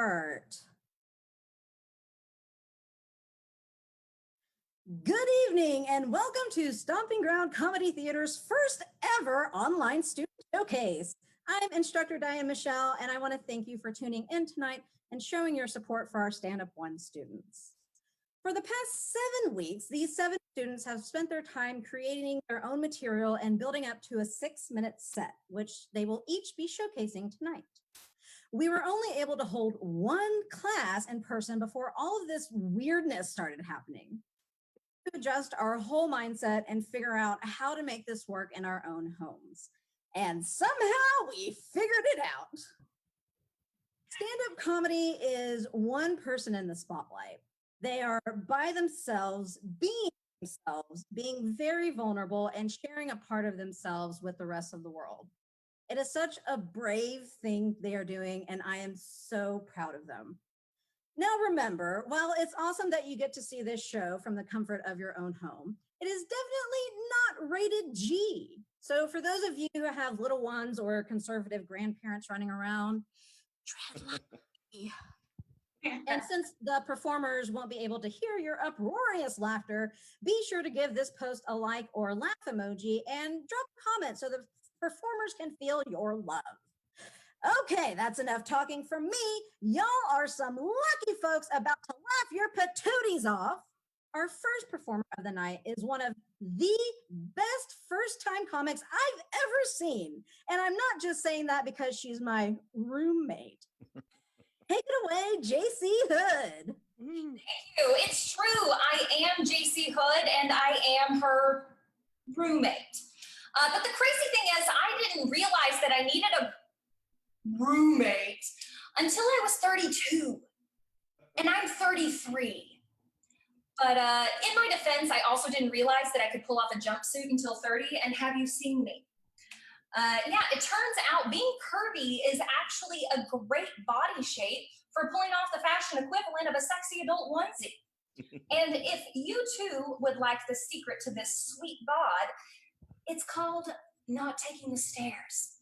start. Good evening and welcome to Stomping Ground Comedy Theater's first ever online student showcase. I'm instructor Diane Michelle and I want to thank you for tuning in tonight and showing your support for our Stand Up 1 students. For the past 7 weeks, these 7 students have spent their time creating their own material and building up to a 6-minute set, which they will each be showcasing tonight. We were only able to hold 1 class in person before all of this weirdness started happening. To adjust our whole mindset and figure out how to make this work in our own homes. And somehow we figured it out. Stand-up comedy is one person in the spotlight. They are by themselves, being very vulnerable and sharing a part of themselves with the rest of the world. It is such a brave thing they are doing, and I am so proud of them. Now remember, while it's awesome that you get to see this show from the comfort of your own home, it is definitely not rated G. So for those of you who have little ones or conservative grandparents running around, tread lightly. And since the performers won't be able to hear your uproarious laughter, be sure to give this post a like or laugh emoji and drop a comment so the performers can feel your love. Okay, that's enough talking from me. Y'all are some lucky folks about to laugh your patooties off. Our first performer of the night is one of the best first-time comics I've ever seen. And I'm not just saying that because she's my roommate. Take it away, JC Hood. Thank you. It's true. I am JC Hood and I am her roommate. But the crazy thing is I didn't realize that I needed a roommate until I was 32 and I'm 33. But in my defense, I also didn't realize that I could pull off a jumpsuit until 30, and have you seen me? Yeah, it turns out being curvy is actually a great body shape for pulling off the fashion equivalent of a sexy adult onesie. And if you too would like the secret to this sweet bod, it's called not taking the stairs.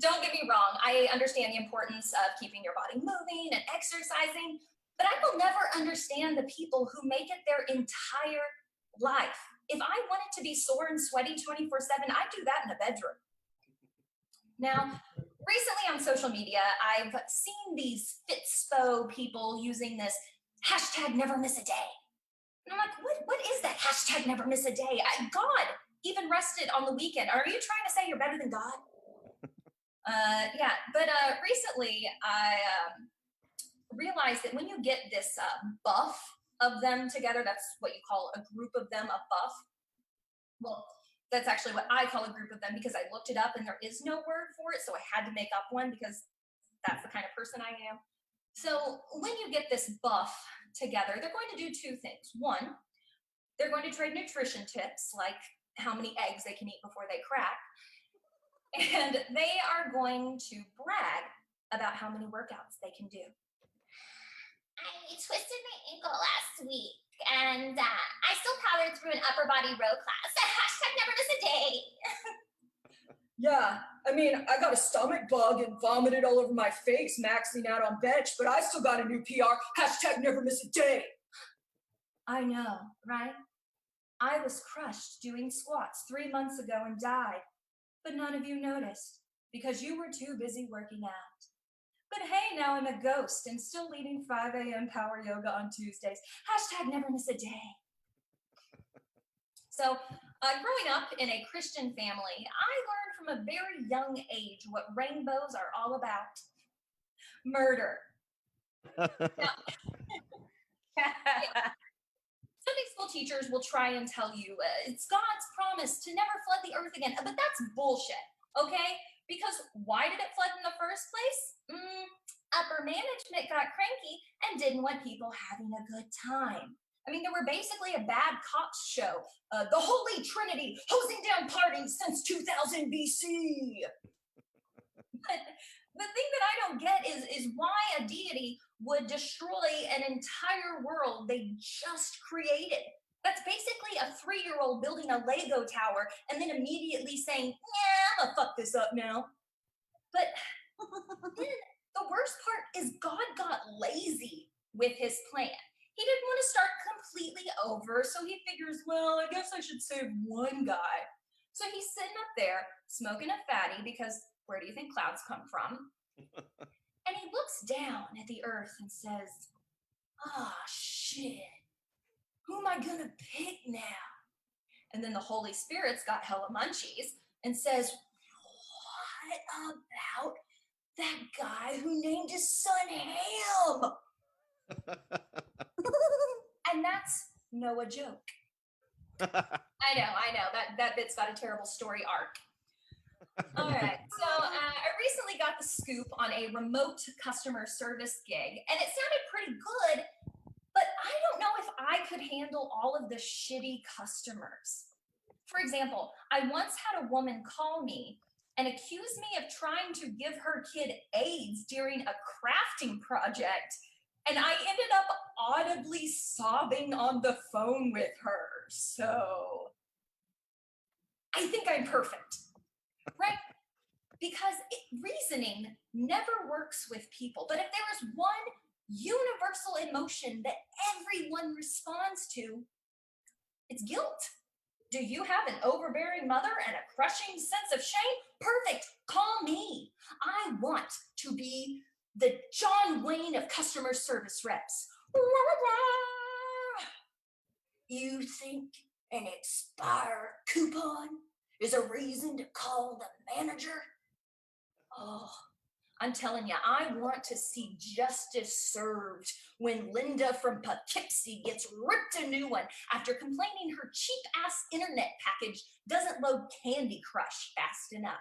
Don't get me wrong, I understand the importance of keeping your body moving and exercising, but I will never understand the people who make it their entire life. If I wanted to be sore and sweaty 24/7, I'd do that in a bedroom. Now, recently on social media, I've seen these Fitspo people using this hashtag never miss a day. And I'm like, what is that hashtag never miss a day? God even rested on the weekend. Are you trying to say you're better than God? Yeah, but recently I realized that when you get this buff of them together, that's what you call a group of them, a buff. Well, that's actually what I call a group of them because I looked it up and there is no word for it, so I had to make up one because that's the kind of person I am. So when you get this buff together, they're going to do 2 things. One, they're going to trade nutrition tips, like how many eggs they can eat before they crack. And they are going to brag about how many workouts they can do. I twisted my ankle last week and I still powered through an upper body row class. Hashtag never miss a day. Yeah, I mean, I got a stomach bug and vomited all over my face maxing out on bench, but I still got a new PR. Hashtag never miss a day. I know, right? I was crushed doing squats 3 months ago and died, but none of you noticed because you were too busy working out. But hey, now I'm a ghost and still leading 5 a.m. power yoga on Tuesdays. Hashtag never miss a day. So growing up in a Christian family, I learned from a very young age what rainbows are all about. Murder. Sunday school teachers will try and tell you it's God's promise to never flood the earth again, but that's bullshit, okay? Because why did it flood in the first place? Upper management got cranky and didn't want people having a good time. I mean, they were basically a bad cops show. The Holy Trinity hosing down parties since 2000 BC. But the thing that I don't get is why a deity would destroy an entire world they just created. That's basically a 3-year-old building a Lego tower and then immediately saying, yeah, I'm gonna fuck this up now. But then The worst part is God got lazy with his plan. He didn't want to start completely over, so he figures, well, I guess I should save one guy. So he's sitting up there smoking a fatty because where do you think clouds come from? And he looks down at the earth and says, ah, shit, who am I gonna pick now? And then the Holy Spirit's got hella munchies and says, what about that guy who named his son Ham? And that's no a joke. I know, that bit's got a terrible story arc. All right, so I recently got the scoop on a remote customer service gig, and it sounded pretty good, but I don't know if I could handle all of the shitty customers. For example, I once had a woman call me and accuse me of trying to give her kid AIDS during a crafting project, and I ended up audibly sobbing on the phone with her. So I think I'm perfect, right? Because reasoning never works with people. But if there is one universal emotion that everyone responds to, it's guilt. Do you have an overbearing mother and a crushing sense of shame? Perfect. Call me. I want to be the John Wayne of customer service reps. You think an expired coupon is a reason to call the manager? Oh, I'm telling you, I want to see justice served when Linda from Poughkeepsie gets ripped a new one after complaining her cheap-ass internet package doesn't load Candy Crush fast enough.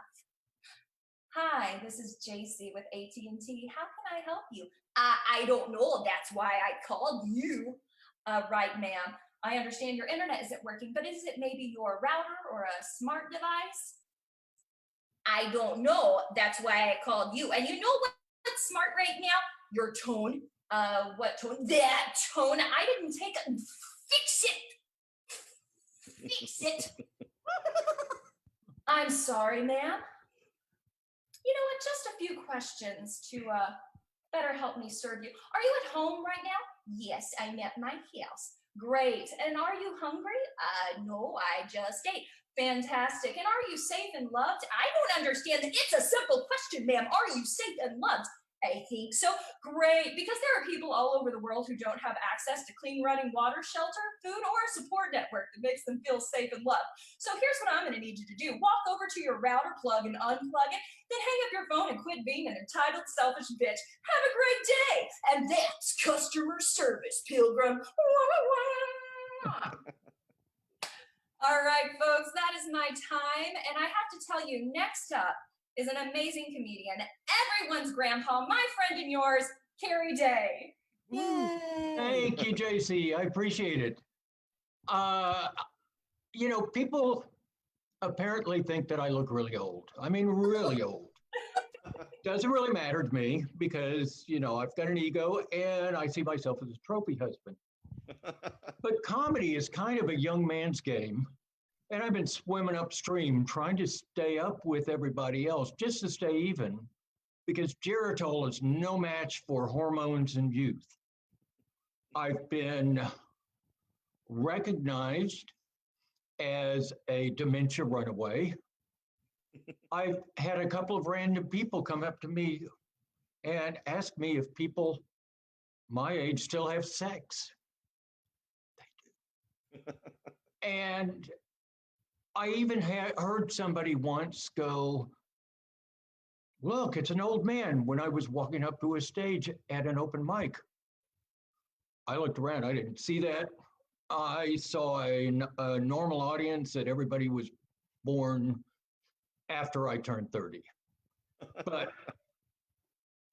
Hi, this is JC with AT&T. How can I help you? I don't know. That's why I called you. Right, ma'am. I understand your internet isn't working, but is it maybe your router or a smart device? I don't know. That's why I called you. And you know what's smart right now? Your tone. What tone? That tone. I didn't take it. Fix it. Fix it. I'm sorry, ma'am. You know what? Just a few questions to better help me serve you. Are you at home right now? Yes, I'm at my house. Great. And are you hungry? No, I just ate. Fantastic. And are you safe and loved? I don't understand. It's a simple question, ma'am. Are you safe and loved? I think so. Great. Because there are people all over the world who don't have access to clean running water, shelter, food, or a support network that makes them feel safe and loved. So here's what I'm going to need you to do. Walk over to your router plug and unplug it, then hang up your phone and quit being an entitled, selfish bitch. Have a great day. And that's customer service, Pilgrim. All right, folks, that is my time. And I have to tell you, next up is an amazing comedian, everyone's grandpa, my friend and yours, Carrie Day. Yay! Thank you, JC. I appreciate it. You know, people apparently think that I look really old. I mean, really old. Doesn't really matter to me because, you know, I've got an ego and I see myself as a trophy husband. But comedy is kind of a young man's game. And I've been swimming upstream trying to stay up with everybody else just to stay even because Geritol is no match for hormones and youth. I've been recognized as a dementia runaway. I've had a couple of random people come up to me and ask me if people my age still have sex. They do. And I even heard somebody once go, look, it's an old man, when I was walking up to a stage at an open mic. I looked around, I didn't see that. I saw a normal audience that everybody was born after I turned 30. But,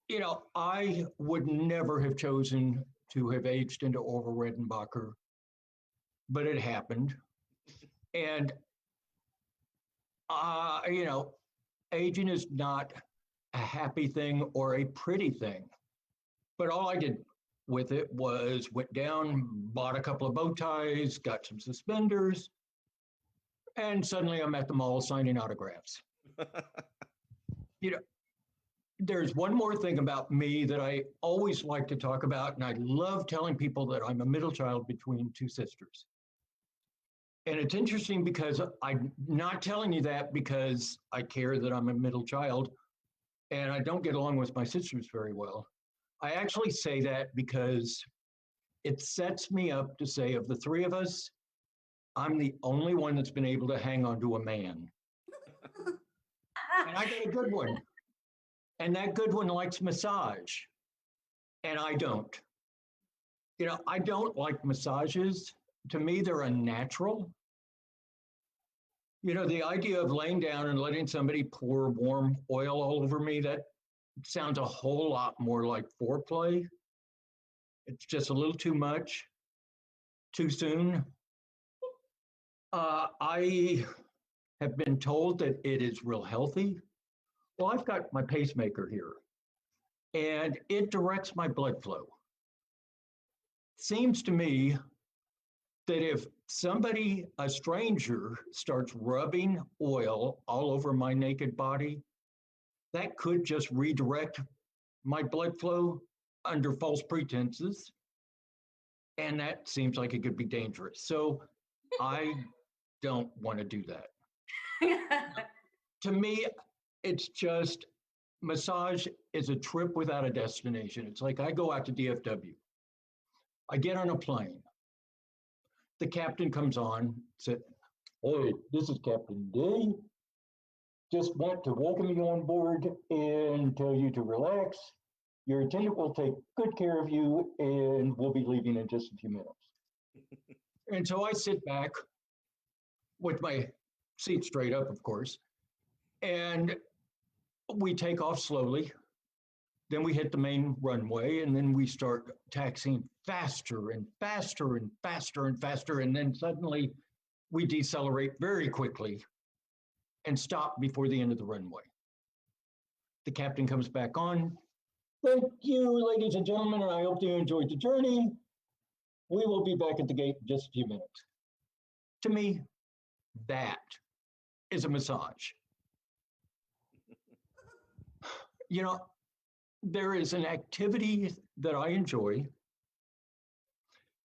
you know, I would never have chosen to have aged into Orville Redenbacher, but it happened. And you know, aging is not a happy thing or a pretty thing. But all I did with it was went down, bought a couple of bow ties, got some suspenders, and suddenly I'm at the mall signing autographs. You know, there's one more thing about me that I always like to talk about, and I love telling people that I'm a middle child between two sisters. And it's interesting because I'm not telling you that because I care that I'm a middle child and I don't get along with my sisters very well. I actually say that because it sets me up to say, of the three of us, I'm the only one that's been able to hang on to a man. And I got a good one. And that good one likes massage. And I don't. You know, I don't like massages. To me, they're unnatural. You know, the idea of laying down and letting somebody pour warm oil all over me, that sounds a whole lot more like foreplay. It's just a little too much, too soon. I have been told that it is real healthy. Well, I've got my pacemaker here, and it directs my blood flow. Seems to me that if somebody, a stranger, starts rubbing oil all over my naked body, that could just redirect my blood flow under false pretenses. And that seems like it could be dangerous. So I don't want to do that. To me, it's just massage is a trip without a destination. It's like I go out to DFW. I get on a plane. The captain comes on, said, "Hey, this is Captain Day. Just want to welcome you on board and tell you to relax. Your attendant will take good care of you and we'll be leaving in just a few minutes." And so I sit back with my seat straight up, of course, and we take off slowly. Then we hit the main runway and then we start taxiing faster and faster and faster and faster. And then suddenly we decelerate very quickly and stop before the end of the runway. The captain comes back on. "Thank you, ladies and gentlemen, and I hope you enjoyed the journey. We will be back at the gate in just a few minutes." To me, that is a massage. You know, there is an activity that I enjoy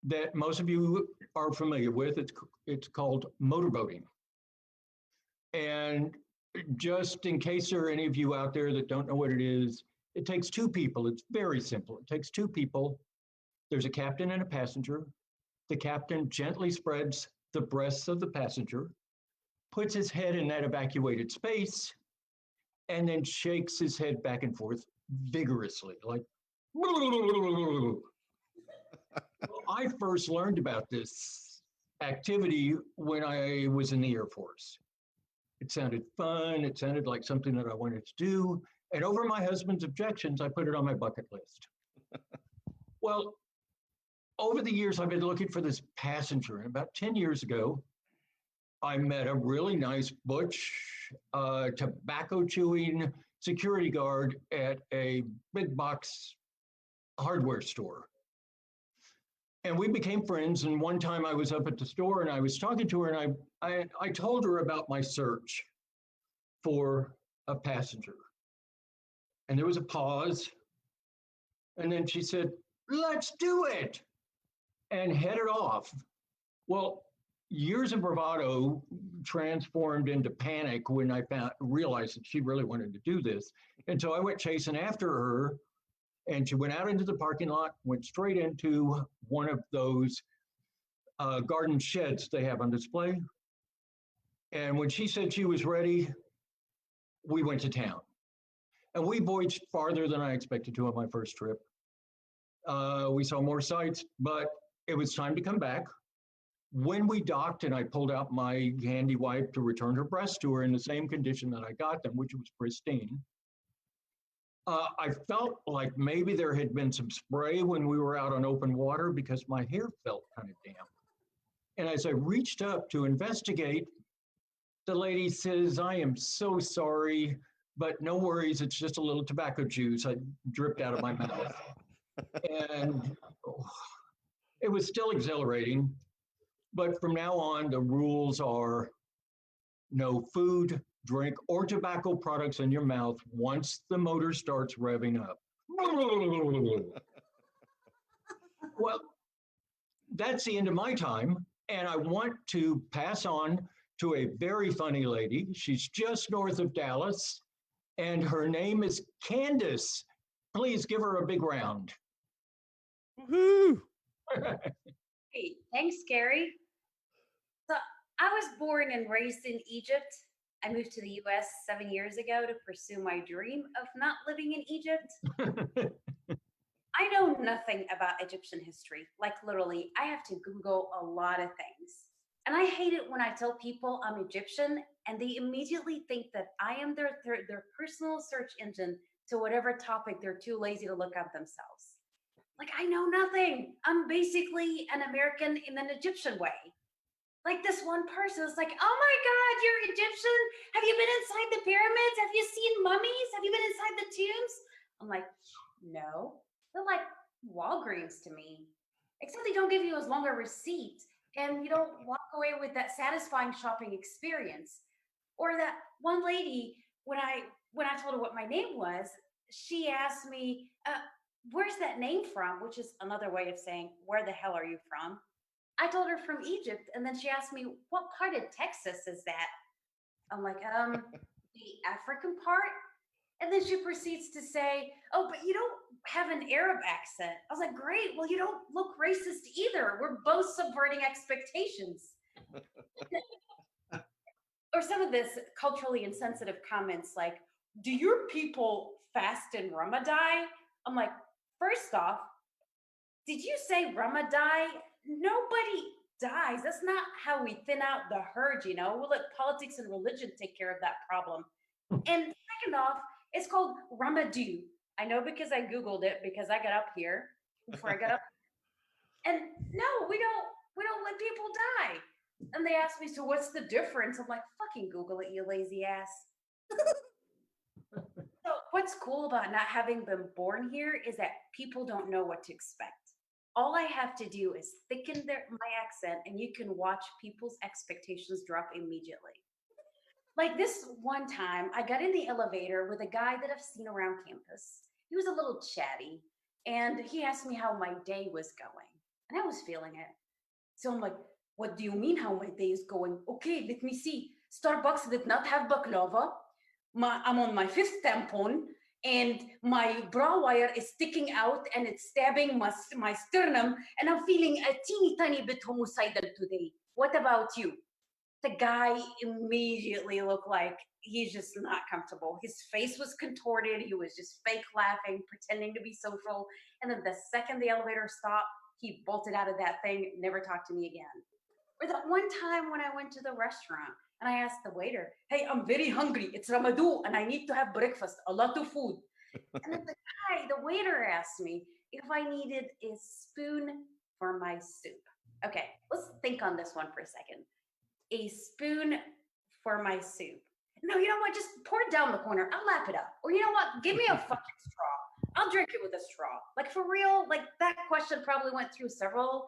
that most of you are familiar with. It's called motorboating. And just in case there are any of you out there that don't know what it is, it takes two people. It's very simple. It takes two people. There's a captain and a passenger. The captain gently spreads the breasts of the passenger, puts his head in that evacuated space, and then shakes his head back and forth vigorously, like. I first learned about this activity when I was in the Air Force. It sounded fun. It sounded like something that I wanted to do. And over my husband's objections, I put it on my bucket list. Well, over the years, I've been looking for this passenger. And about 10 years ago, I met a really nice butch, tobacco chewing security guard at a big box hardware store. And we became friends. And one time I was up at the store and I was talking to her and I told her about my search for a passenger. And there was a pause. And then she said, "Let's do it," and headed off. Well, years of bravado transformed into panic when I realized that she really wanted to do this. And so I went chasing after her. And she went out into the parking lot, went straight into one of those garden sheds they have on display. And when she said she was ready, we went to town. And we voyaged farther than I expected to on my first trip. We saw more sights, but it was time to come back. When we docked and I pulled out my handy wipe to return her breasts to her in the same condition that I got them, which was pristine, I felt like maybe there had been some spray when we were out on open water because my hair felt kind of damp. And as I reached up to investigate, the lady says, "I am so sorry, but no worries, it's just a little tobacco juice I dripped out of my mouth." And it was still exhilarating, but from now on, the rules are no food, drink, or tobacco products in your mouth once the motor starts revving up. Well, that's the end of my time. And I want to pass on to a very funny lady. She's just north of Dallas, and her name is Candace. Please give her a big round. Woohoo! Hey, thanks, Gary. So I was born and raised in Egypt. I moved to the US 7 years ago to pursue my dream of not living in Egypt. I know nothing about Egyptian history. Like literally, I have to Google a lot of things. And I hate it when I tell people I'm Egyptian and they immediately think that I am their personal search engine to whatever topic they're too lazy to look up themselves. Like I know nothing. I'm basically an American in an Egyptian way. Like this one person is like, oh my God, you're Egyptian? Have you been inside the pyramids? Have you seen mummies? Have you been inside the tombs? I'm like, no. They're like Walgreens to me. Except they don't give you as long a receipt and you don't walk away with that satisfying shopping experience. Or that one lady, when I told her what my name was, she asked me, where's that name from? Which is another way of saying, where the hell are you from? I told her from Egypt, and then she asked me, what part of Texas is that? I'm like, the African part? And then she proceeds to say, oh, but you don't have an Arab accent. I was like, great, well, you don't look racist either. We're both subverting expectations. Or some of this culturally insensitive comments like, do your people fast in Ramadan? I'm like, first off, did you say Ramadan? Nobody dies. That's not how we thin out the herd, you know? We'll let politics and religion take care of that problem. And second off, it's called Ramadou. I know because I Googled it because I got up here before I got up. And no, we don't let people die. And they asked me, so what's the difference? I'm like, fucking Google it, you lazy ass. So what's cool about not having been born here is that people don't know what to expect. All I have to do is thicken my accent and you can watch people's expectations drop immediately. Like this one time, I got in the elevator with a guy that I've seen around campus. He was a little chatty and he asked me how my day was going. And I was feeling it. So I'm like, what do you mean how my day is going? Okay, let me see. Starbucks did not have baklava. I'm on my fifth tampon and my bra wire is sticking out and it's stabbing my sternum and I'm feeling a teeny tiny bit homicidal today. What about you? The guy immediately looked like he's just not comfortable. His face was contorted. He was just fake laughing, pretending to be social. And then the second the elevator stopped, he bolted out of that thing, never talked to me again. Or that one time when I went to the restaurant and I asked the waiter, hey, I'm very hungry. It's Ramadan and I need to have breakfast, a lot of food. And then the waiter asked me if I needed a spoon for my soup. Okay, let's think on this one for a second. A spoon for my soup. No, you know what? Just pour it down the corner. I'll lap it up. Or you know what? Give me a fucking straw. I'll drink it with a straw. Like for real, like that question probably went through several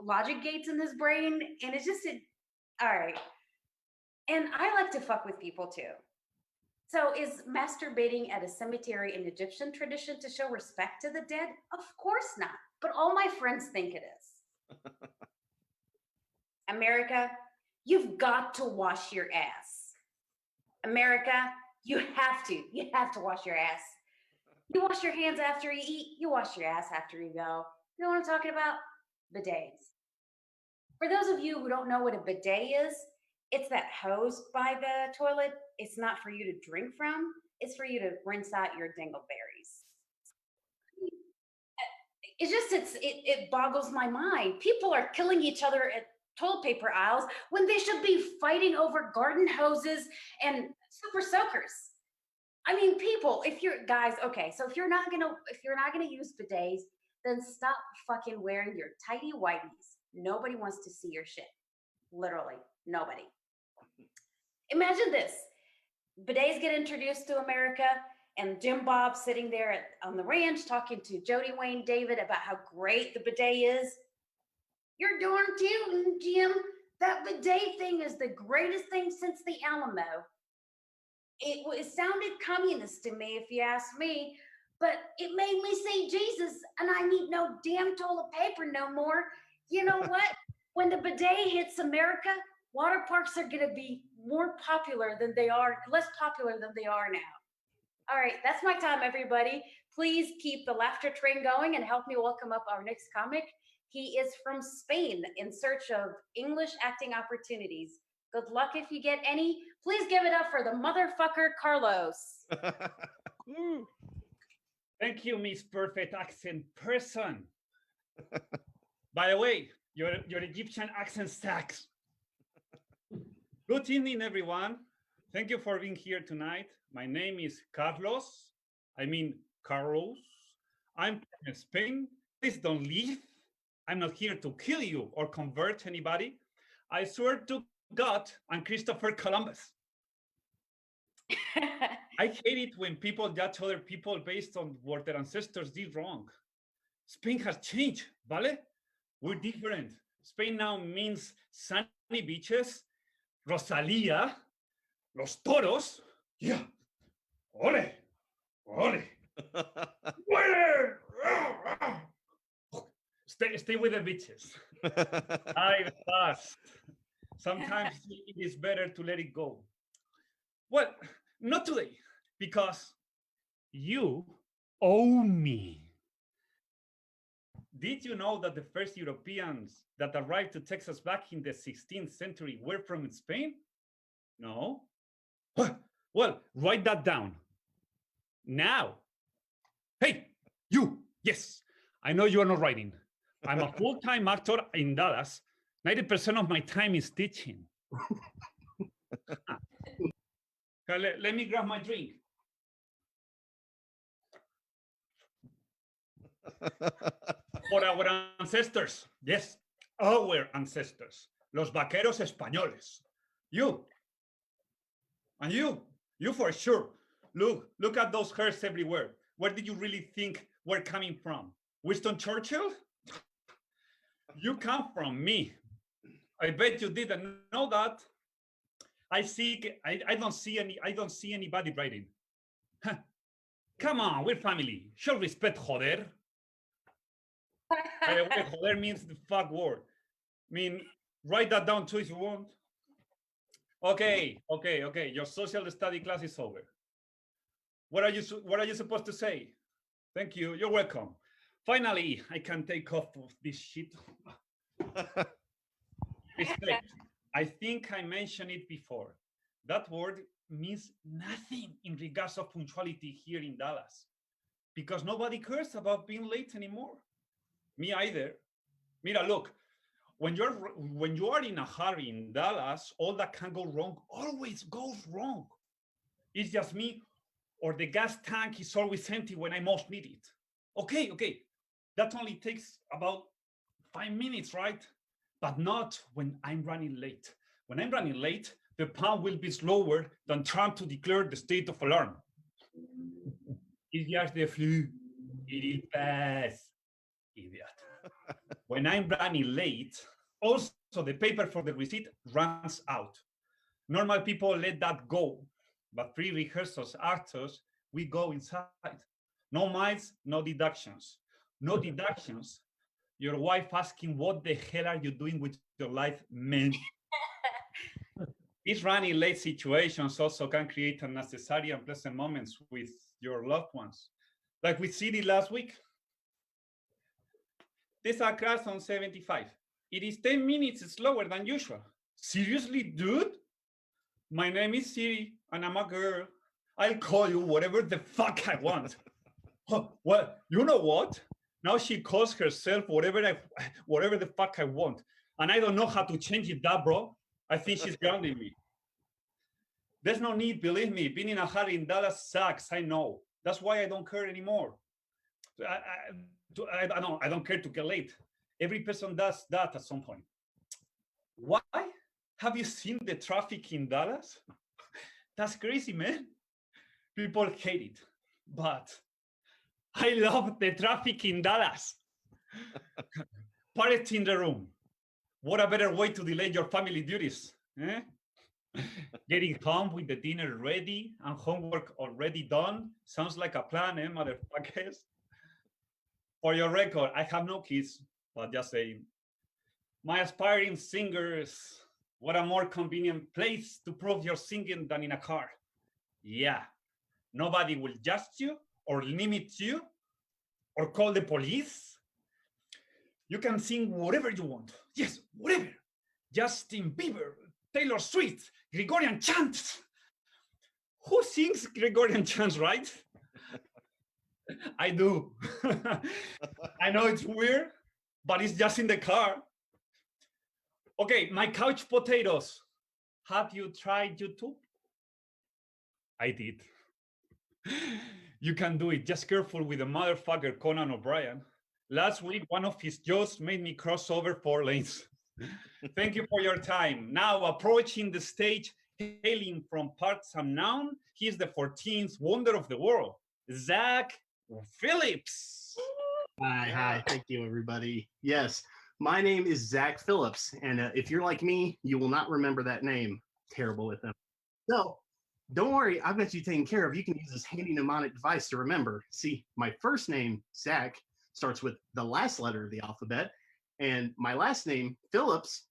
logic gates in his brain. And it's just, all right. And I like to fuck with people too. So is masturbating at a cemetery an Egyptian tradition to show respect to the dead? Of course not. But all my friends think it is. America, you've got to wash your ass. America, you have to wash your ass. You wash your hands after you eat, you wash your ass after you go. You know what I'm talking about? Bidets. For those of you who don't know what a bidet is, it's that hose by the toilet. It's not for you to drink from. It's for you to rinse out your dingleberries. It's just, it boggles my mind. People are killing each other at toilet paper aisles when they should be fighting over garden hoses and super soakers. I mean, people, if you're guys, okay, so if you're not gonna use bidets, then stop fucking wearing your tidy whities. Nobody wants to see your shit. Literally, nobody. Imagine this. Bidets get introduced to America and Jim Bob sitting there on the ranch talking to Jody Wayne David about how great the bidet is. You're darn tootin', Jim. That bidet thing is the greatest thing since the Alamo. It sounded communist to me, if you ask me, but it made me see Jesus, and I need no damn toilet paper no more. You know what? When the bidet hits America, water parks are going to be more popular than they are, less popular than they are now. All right, that's my time, everybody. Please keep the laughter train going and help me welcome up our next comic. He is from Spain in search of English acting opportunities. Good luck if you get any. Please give it up for the motherfucker Carlos. Thank you, Miss Perfect Accent Person. By the way, your Egyptian accent sucks. Good evening, everyone. Thank you for being here tonight. My name is Carlos. Carlos. I'm from Spain. Please don't leave. I'm not here to kill you or convert anybody. I swear to God, I'm Christopher Columbus. I hate it when people judge other people based on what their ancestors did wrong. Spain has changed, ¿vale? We're different. Spain now means sunny beaches, Rosalía, los toros. Yeah. Ole. Ole. Stay with the beaches. I fast. Sometimes it is better to let it go. Well, not today, because you owe me. Did you know that the first Europeans that arrived to Texas back in the 16th century were from Spain? No? Well, write that down. Now. Hey, you. Yes, I know you are not writing. I'm a full-time actor in Dallas. 90% of my time is teaching. Let me grab my drink. For our ancestors. Yes, our ancestors. Los vaqueros españoles. You. And you for sure. Look at those hairs everywhere. Where did you really think we're coming from? Winston Churchill? You come from me. I bet you didn't know that. I don't see anybody writing. Huh. Come on, we're family. Show respect, joder. By the way, joder means the fuck word. Write that down too if you want. Okay. Your social study class is over. What are you supposed to say? Thank you. You're welcome. Finally, I can take off of this shit. Respect. I think I mentioned it before. That word means nothing in regards of punctuality here in Dallas, because nobody cares about being late anymore. Me either. Mira, look, when you are in a hurry in Dallas, all that can go wrong always goes wrong. It's just me, or the gas tank is always empty when I most need it. Okay. That only takes about 5 minutes, right? But not when I'm running late. When I'm running late, the pound will be slower than trying to declare the state of alarm. It's just the flu. It'll pass. Idiot. When I'm running late, also the paper for the receipt runs out. Normal people let that go, but pre-rehearsals actors, we go inside. No miles, no deductions. No deductions. Your wife asking, what the hell are you doing with your life, man? These running late situations also can create unnecessary and pleasant moments with your loved ones. Like with City last week. There's a crash on 75. It is 10 minutes slower than usual. Seriously, dude? My name is Siri, and I'm a girl. I'll call you whatever the fuck I want. Well, you know what? Now she calls herself whatever the fuck I want. And I don't know how to change it, that, bro. I think she's grounding me. There's no need, believe me. Being in a hurry in Dallas sucks, I know. That's why I don't care anymore. I don't care to get late. Every person does that at some point. Why? Have you seen the traffic in Dallas? That's crazy, man. People hate it, but I love the traffic in Dallas. Party in the room. What a better way to delay your family duties, eh? Getting home with the dinner ready and homework already done sounds like a plan, eh, motherfuckers? For your record, I have no kids, but just saying. My aspiring singers, what a more convenient place to prove your singing than in a car. Yeah, nobody will judge you or limit you or call the police. You can sing whatever you want. Yes, whatever. Justin Bieber, Taylor Swift, Gregorian chants. Who sings Gregorian chants, right? I do. I know it's weird, but it's just in the car. Okay, my couch potatoes. Have you tried YouTube? I did. You can do it. Just careful with the motherfucker Conan O'Brien. Last week, one of his jokes made me cross over 4 lanes. Thank you for your time. Now approaching the stage, hailing from parts unknown, he is the 14th wonder of the world, Zach Phillips. Hi, thank you, everybody. Yes, my name is Zach Phillips, and if you're like me, you will not remember that name. Terrible with them. So, don't worry, I've got you taken care of. You can use this handy mnemonic device to remember. See, my first name, Zach, starts with the last letter of the alphabet, and my last name, Phillips.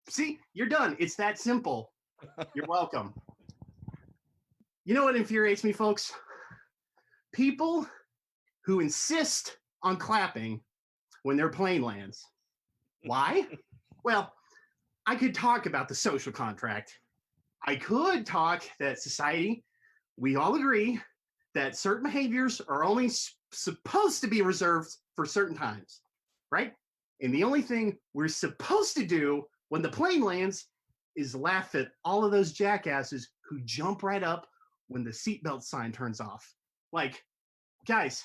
See, you're done. It's that simple. You're welcome. You know what infuriates me, folks? People who insist on clapping when their plane lands. Why? Well, I could talk about the social contract. I could talk that society, we all agree that certain behaviors are only supposed to be reserved for certain times, right? And the only thing we're supposed to do when the plane lands is laugh at all of those jackasses who jump right up when the seatbelt sign turns off. Like, guys,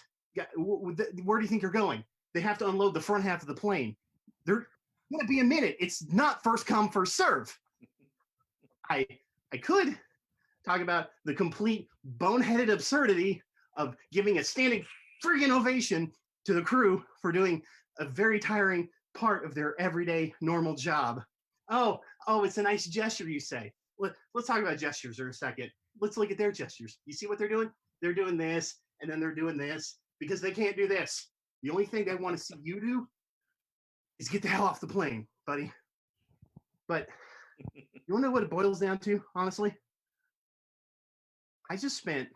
where do you think you're going? They have to unload the front half of the plane. They're gonna be a minute. It's not first come, first serve. I could talk about the complete boneheaded absurdity of giving a standing friggin' ovation to the crew for doing a very tiring part of their everyday normal job. Oh, it's a nice gesture, you say. Let's talk about gestures for a second. Let's look at their gestures. You see what they're doing? They're doing this, and then they're doing this, because they can't do this. The only thing they want to see you do is get the hell off the plane, buddy. But you want to know what it boils down to, honestly? I just spent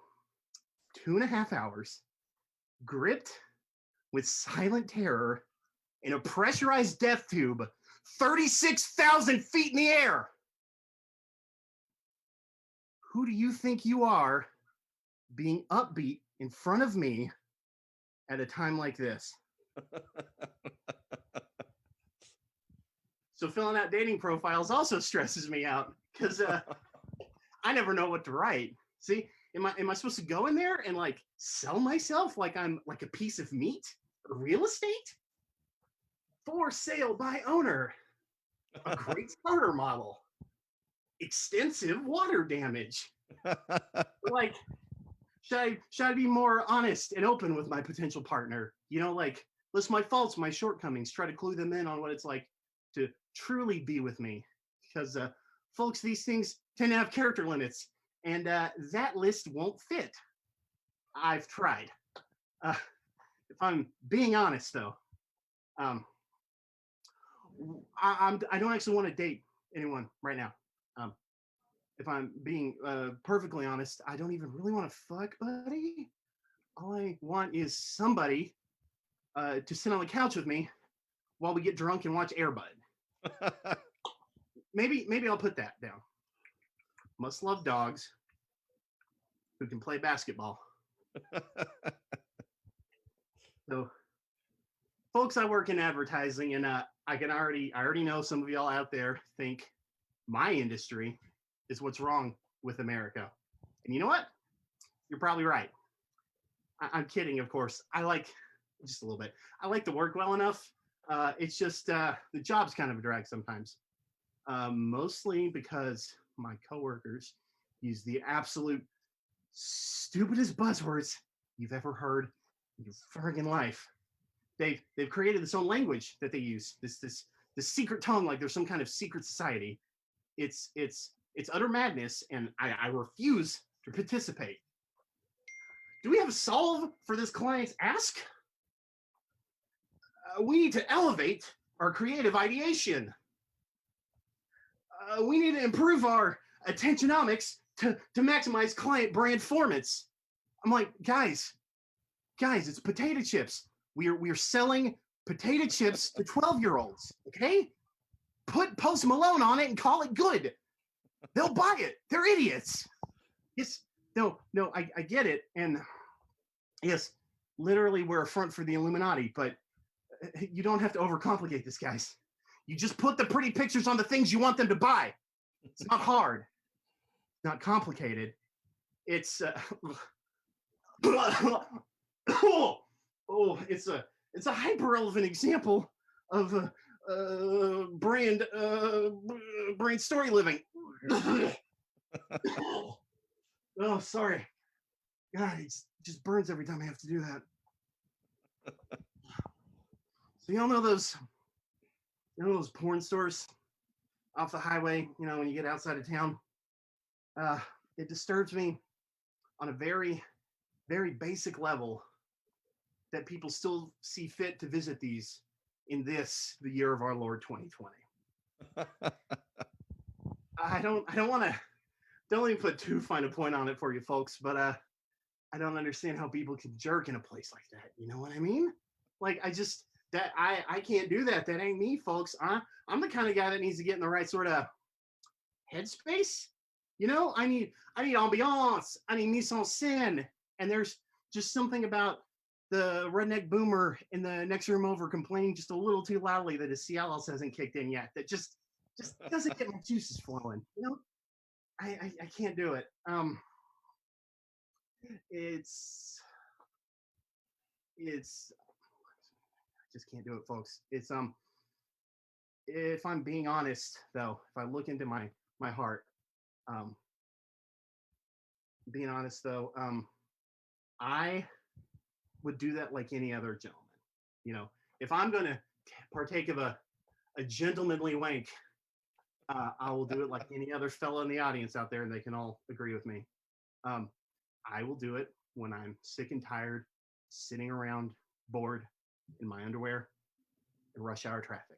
2.5 hours gripped with silent terror in a pressurized death tube 36,000 feet in the air. Who do you think you are being upbeat in front of me at a time like this? So filling out dating profiles also stresses me out because I never know what to write. See, am I supposed to go in there and like sell myself like I'm like a piece of meat or real estate? For sale by owner. A great starter model. Extensive water damage. Like, should I be more honest and open with my potential partner? You know, like list my faults, my shortcomings, try to clue them in on what it's like to truly be with me. Because folks, these things tend to have character limits, and that list won't fit. I've tried. If I'm being honest, though, I don't actually want to date anyone right now. If I'm being perfectly honest, I don't even really want to fuck, buddy. All I want is somebody to sit on the couch with me while we get drunk and watch Air Bud. Maybe I'll put that down. Must love dogs who can play basketball. So, folks, I work in advertising, and I already know some of y'all out there think my industry is what's wrong with America. And you know what? You're probably right. I'm kidding, of course. I like just a little bit. I like to work well enough. It's just the job's kind of a drag sometimes. Mostly because my coworkers use the absolute stupidest buzzwords you've ever heard in your friggin' life. They've created this own language that they use. This secret tongue like there's some kind of secret society. It's utter madness, and I refuse to participate. Do we have a solve for this client's ask? We need to elevate our creative ideation. We need to improve our attentionomics to maximize client brand performance. I'm like, guys, it's potato chips. We're selling potato chips to 12-year-olds, okay? Put Post Malone on it and call it good. They'll buy it. They're idiots. Yes, no, I get it. And yes, literally we're a front for the Illuminati, but you don't have to overcomplicate this, guys. You just put the pretty pictures on the things you want them to buy. It's not hard, not complicated. It's it's a hyper relevant example of brand story living. Oh, sorry. God, it just burns every time I have to do that. So y'all know those porn stores off the highway, when you get outside of town? It disturbs me on a very, very basic level that people still see fit to visit these in the year of our Lord 2020. I don't want to, don't even put too fine a point on it for you folks, but I don't understand how people can jerk in a place like that. You know what I mean? Like, I can't do that. That ain't me, folks. I'm the kind of guy that needs to get in the right sort of headspace. I need ambiance. I need mise en scène. And there's just something about the redneck boomer in the next room over complaining just a little too loudly that his Cialis hasn't kicked in yet. That just doesn't get my juices flowing. I can't do it. It's I just can't do it, folks. It's if I'm being honest though, if I look into my heart, being honest though, I would do that like any other gentleman. If I'm gonna partake of a gentlemanly wank, I will do it like any other fellow in the audience out there, and they can all agree with me. I will do it when I'm sick and tired, sitting around, bored, in my underwear, in rush hour traffic.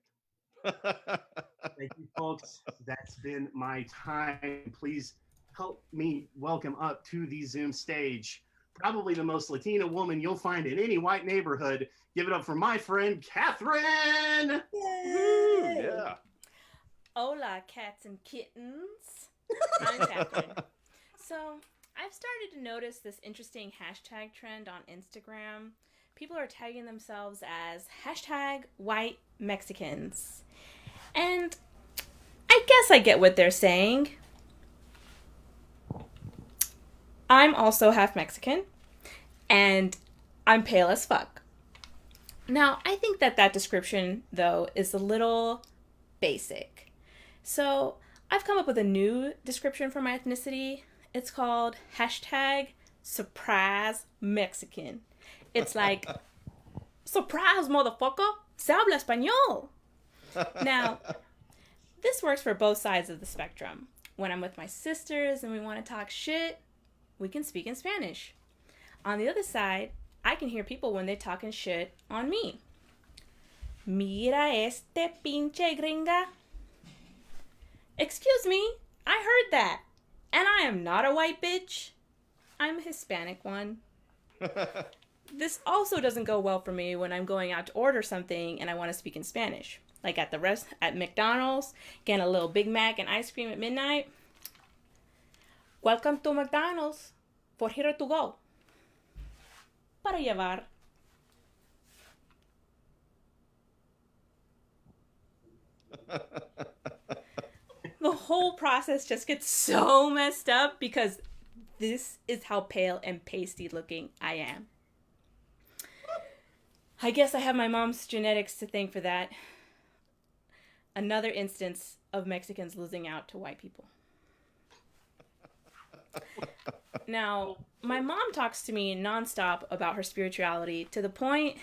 Thank you, folks. That's been my time. Please help me welcome up to the Zoom stage probably the most Latina woman you'll find in any white neighborhood. Give it up for my friend, Catherine. Yay! Yeah. Hola, cats and kittens. I'm Catherine. So, I've started to notice this interesting hashtag trend on Instagram. People are tagging themselves as hashtag white Mexicans. And I guess I get what they're saying. I'm also half Mexican, and I'm pale as fuck. Now, I think that description, though, is a little basic. So, I've come up with a new description for my ethnicity. It's called hashtag surprise Mexican. It's like, surprise, motherfucker, se habla español. Now, this works for both sides of the spectrum. When I'm with my sisters and we want to talk shit, we can speak in Spanish. On the other side, I can hear people when they're talking shit on me. Mira este pinche gringa. Excuse me, I heard that. And I am not a white bitch. I'm a Hispanic one. This also doesn't go well for me when I'm going out to order something and I want to speak in Spanish. Like at McDonald's, getting a little Big Mac and ice cream at midnight. Welcome to McDonald's. For here to go. Para llevar. The whole process just gets so messed up because this is how pale and pasty looking I am. I guess I have my mom's genetics to thank for that. Another instance of Mexicans losing out to white people. Now, my mom talks to me nonstop about her spirituality to the point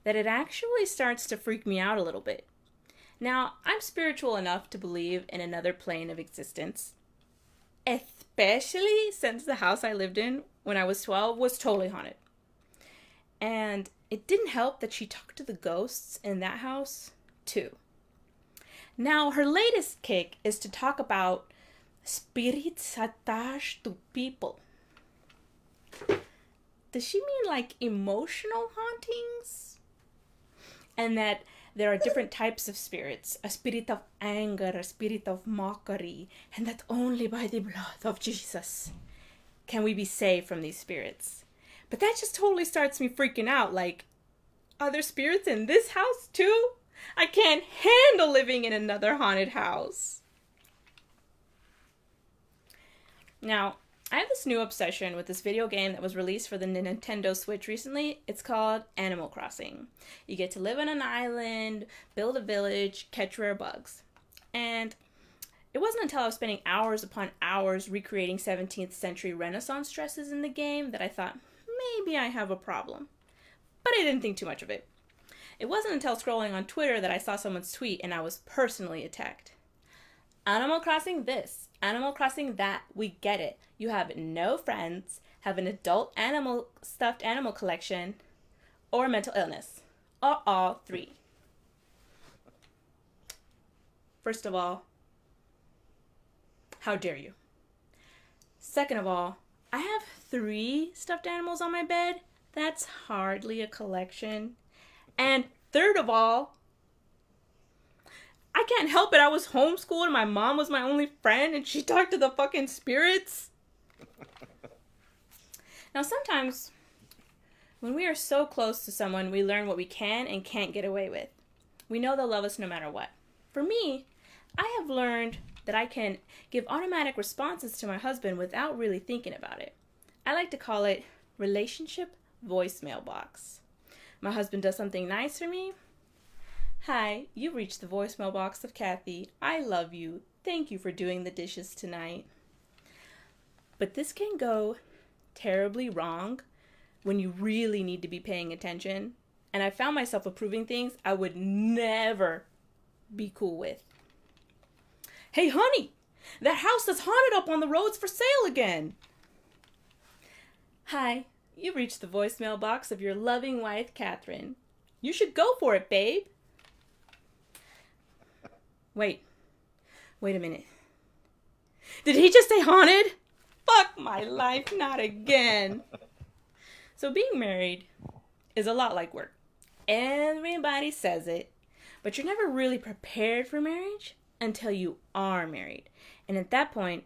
that it actually starts to freak me out a little bit. Now, I'm spiritual enough to believe in another plane of existence, especially since the house I lived in when I was 12 was totally haunted. And it didn't help that she talked to the ghosts in that house, too. Now, her latest kick is to talk about spirits attached to people. Does she mean like emotional hauntings? And that there are different types of spirits, a spirit of anger, a spirit of mockery, and that only by the blood of Jesus can we be saved from these spirits. But that just totally starts me freaking out. Like, are there spirits in this house too? I can't handle living in another haunted house. Now, I have this new obsession with this video game that was released for the Nintendo Switch recently. It's called Animal Crossing. You get to live on an island, build a village, catch rare bugs. And it wasn't until I was spending hours upon hours recreating 17th century Renaissance dresses in the game that I thought, maybe I have a problem. But I didn't think too much of it. It wasn't until scrolling on Twitter that I saw someone's tweet and I was personally attacked. Animal Crossing this, Animal Crossing that, we get it. You have no friends, have an adult stuffed animal collection, or mental illness, or all three. First of all, how dare you? Second of all, I have 3 stuffed animals on my bed. That's hardly a collection. And third of all, I can't help it. I was homeschooled and my mom was my only friend and she talked to the fucking spirits. Now, sometimes when we are so close to someone, we learn what we can and can't get away with. We know they'll love us no matter what. For me, I have learned that I can give automatic responses to my husband without really thinking about it. I like to call it relationship voicemail box. My husband does something nice for me. Hi, you've reached the voicemail box of Kathy. I love you. Thank you for doing the dishes tonight. But this can go terribly wrong when you really need to be paying attention. And I found myself approving things I would never be cool with. Hey, honey, that house that's haunted up on the road's for sale again. Hi, you've reached the voicemail box of your loving wife, Catherine. You should go for it, babe. Wait a minute. Did he just say haunted? Fuck my life, not again. So being married is a lot like work. Everybody says it, but you're never really prepared for marriage until you are married. And at that point,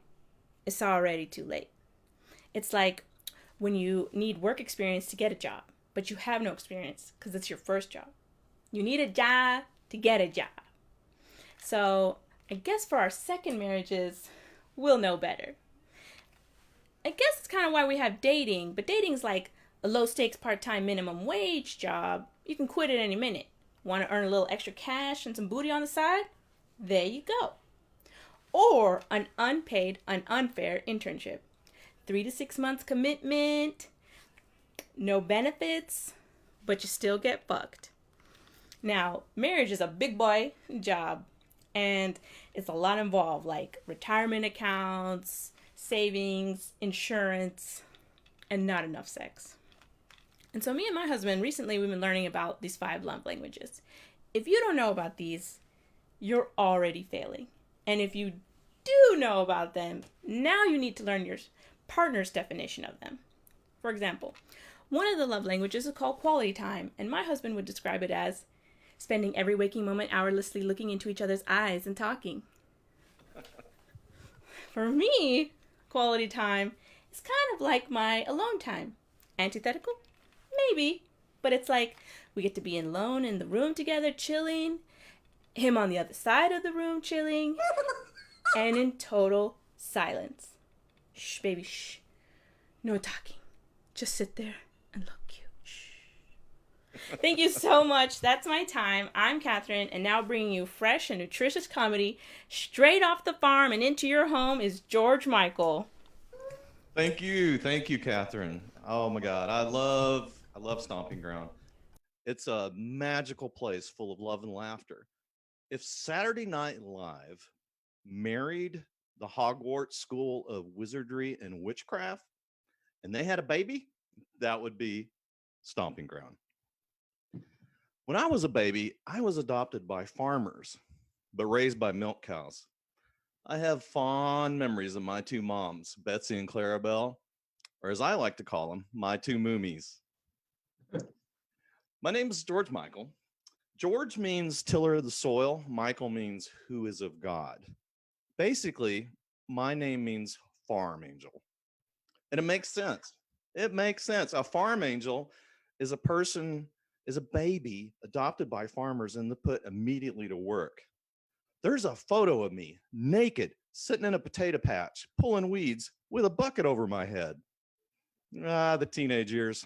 it's already too late. It's like when you need work experience to get a job, but you have no experience because it's your first job. You need a job to get a job. So I guess for our second marriages, we'll know better. I guess it's kind of why we have dating, but dating's like a low-stakes part-time minimum wage job. You can quit at any minute. Want to earn a little extra cash and some booty on the side? There you go. Or an unpaid, an unfair internship. 3 to 6 months commitment, no benefits, but you still get fucked. Now, marriage is a big boy job, and it's a lot involved, like retirement accounts, savings, insurance, and not enough sex. And so me and my husband, recently we've been learning about these 5 love languages. If you don't know about these, you're already failing. And if you do know about them, now you need to learn your partner's definition of them. For example, one of the love languages is called quality time, and my husband would describe it as spending every waking moment hourlessly looking into each other's eyes and talking. For me, quality time is kind of like my alone time. Antithetical? Maybe, but it's like we get to be alone in the room together, chilling, him on the other side of the room, chilling, and in total silence. Shh, baby, shh. No talking. Just sit there and look cute. Shh. Thank you so much. That's my time. I'm Catherine, and now bringing you fresh and nutritious comedy straight off the farm and into your home is George Michael. Thank you, Catherine. Oh my God, I love Stomping Ground. It's a magical place full of love and laughter. If Saturday Night Live married the Hogwarts School of Wizardry and Witchcraft and they had a baby, that would be Stomping Ground. When I was a baby, I was adopted by farmers, but raised by milk cows. I have fond memories of my two moms, Betsy and Clarabelle, or as I like to call them, my two moomies. My name is George Michael. George means tiller of the soil. Michael means who is of God. Basically, my name means farm angel. And it makes sense. It makes sense. A farm angel is a person, is a baby adopted by farmers and they're put immediately to work. There's a photo of me naked, sitting in a potato patch, pulling weeds with a bucket over my head. The teenage years.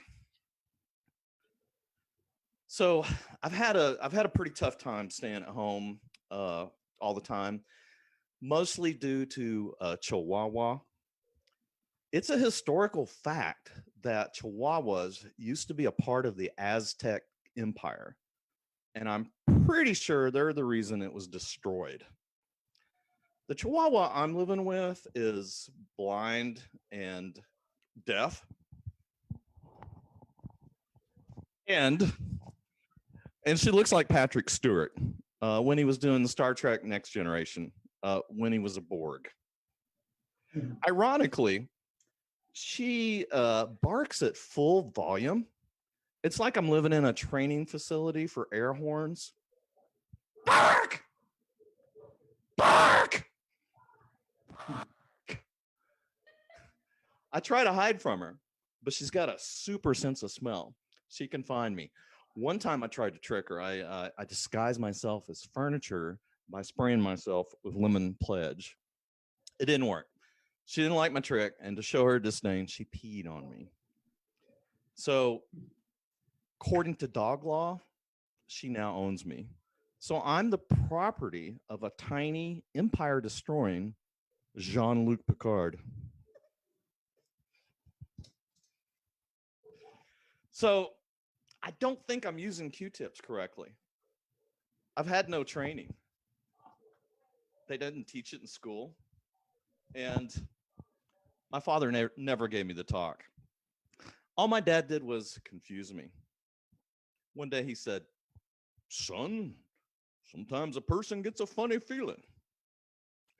So I've had a pretty tough time staying at home all the time, mostly due to Chihuahua. It's a historical fact that Chihuahuas used to be a part of the Aztec Empire, and I'm pretty sure they're the reason it was destroyed. The Chihuahua I'm living with is blind and deaf, and she looks like Patrick Stewart when he was doing the Star Trek Next Generation, when he was a Borg. Ironically, she barks at full volume. It's like I'm living in a training facility for air horns. Bark! Bark! I try to hide from her, but she's got a super sense of smell. She can find me. One time I tried to trick her. I disguised myself as furniture by spraying myself with lemon pledge. It didn't work. She didn't like my trick, and to show her disdain, she peed on me. So, according to dog law, she now owns me. So I'm the property of a tiny, empire-destroying Jean-Luc Picard. So I don't think I'm using Q-tips correctly. I've had no training. They didn't teach it in school. And my father never gave me the talk. All my dad did was confuse me. One day he said, "Son, sometimes a person gets a funny feeling.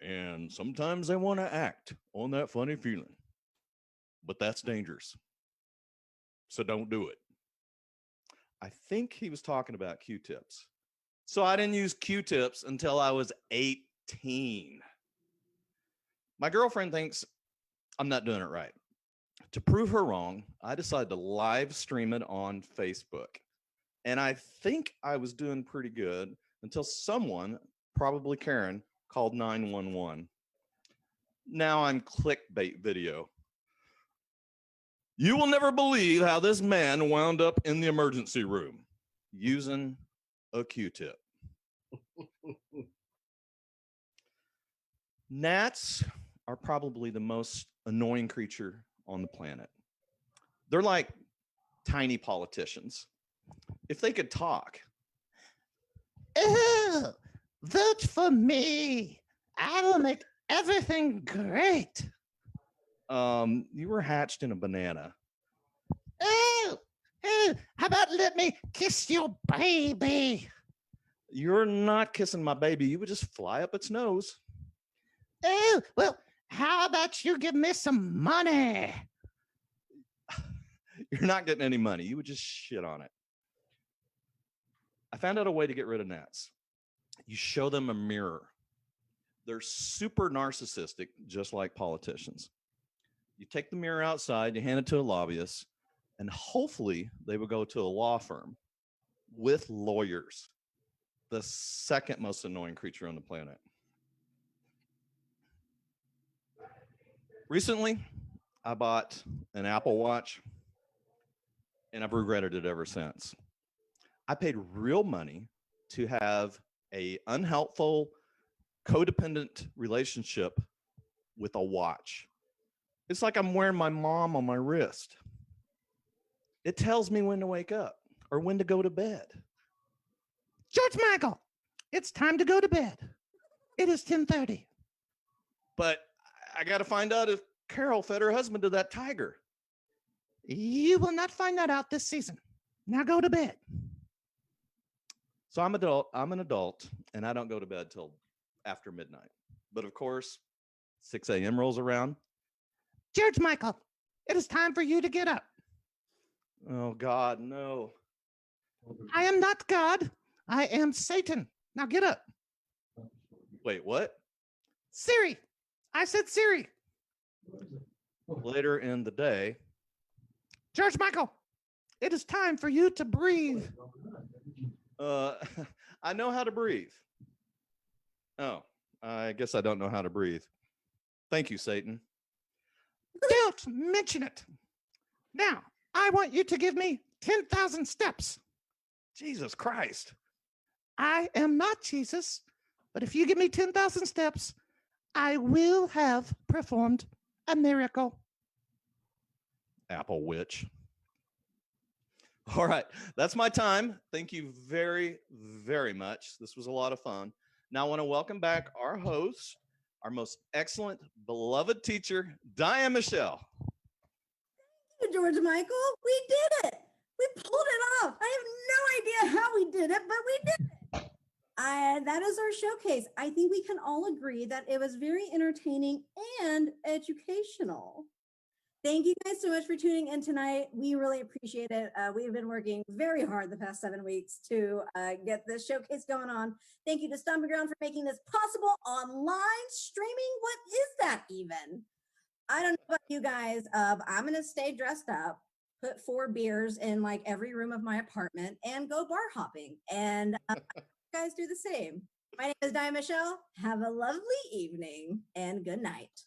And sometimes they want to act on that funny feeling. But that's dangerous. So don't do it." I think he was talking about Q-tips. So I didn't use Q-tips until I was 18. My girlfriend thinks I'm not doing it right. To prove her wrong, I decided to live stream it on Facebook. And I think I was doing pretty good until someone, probably Karen, called 911. Now I'm clickbait video. "You will never believe how this man wound up in the emergency room using a Q-tip." Gnats are probably the most annoying creature on the planet. They're like tiny politicians. If they could talk. "Oh, vote for me. I will make everything great." You were hatched in a banana. "Oh, how about let me kiss your baby?" You're not kissing my baby. You would just fly up its nose. "Oh, well, how about you give me some money?" You're not getting any money. You would just shit on it. I found out a way to get rid of gnats. You show them a mirror. They're super narcissistic, just like politicians. You take the mirror outside, you hand it to a lobbyist, and hopefully they will go to a law firm with lawyers. The second most annoying creature on the planet. Recently, I bought an Apple Watch, and I've regretted it ever since. I paid real money to have a unhelpful, codependent relationship with a watch. It's like I'm wearing my mom on my wrist. It tells me when to wake up or when to go to bed. "George Michael, it's time to go to bed. It is 10:30. But I got to find out if Carol fed her husband to that tiger. You will not find that out this season. Now go to bed. So I'm an adult, and I don't go to bed till after midnight. But of course, 6 a.m. rolls around. George Michael, it is time for you to get up. Oh, God, no. I am not God. I am Satan. Now get up. Wait, what? Siri. I said Siri. Later in the day. George Michael, it is time for you to breathe. I know how to breathe. Oh, I guess I don't know how to breathe. Thank you, Satan. Don't mention it. Now, I want you to give me 10,000 steps. Jesus Christ. I am not Jesus, but if you give me 10,000 steps, I will have performed a miracle. Apple witch. All right, that's my time. Thank you very, very much. This was a lot of fun. Now I want to welcome back our host, our most excellent, beloved teacher, Diane Michelle. Thank you, George Michael. We did it. We pulled it off. I have no idea how we did it, but we did it. That is our showcase. I think we can all agree that it was very entertaining and educational. Thank you guys so much for tuning in tonight. We really appreciate it. We've been working very hard the past 7 weeks to get this showcase going on. Thank you to Stomping Ground for making this possible. Online streaming, what is that even? I don't know about you guys. I'm going to stay dressed up, put 4 beers in like every room of my apartment, and go bar hopping. And you guys do the same. My name is Diane Michelle. Have a lovely evening and good night.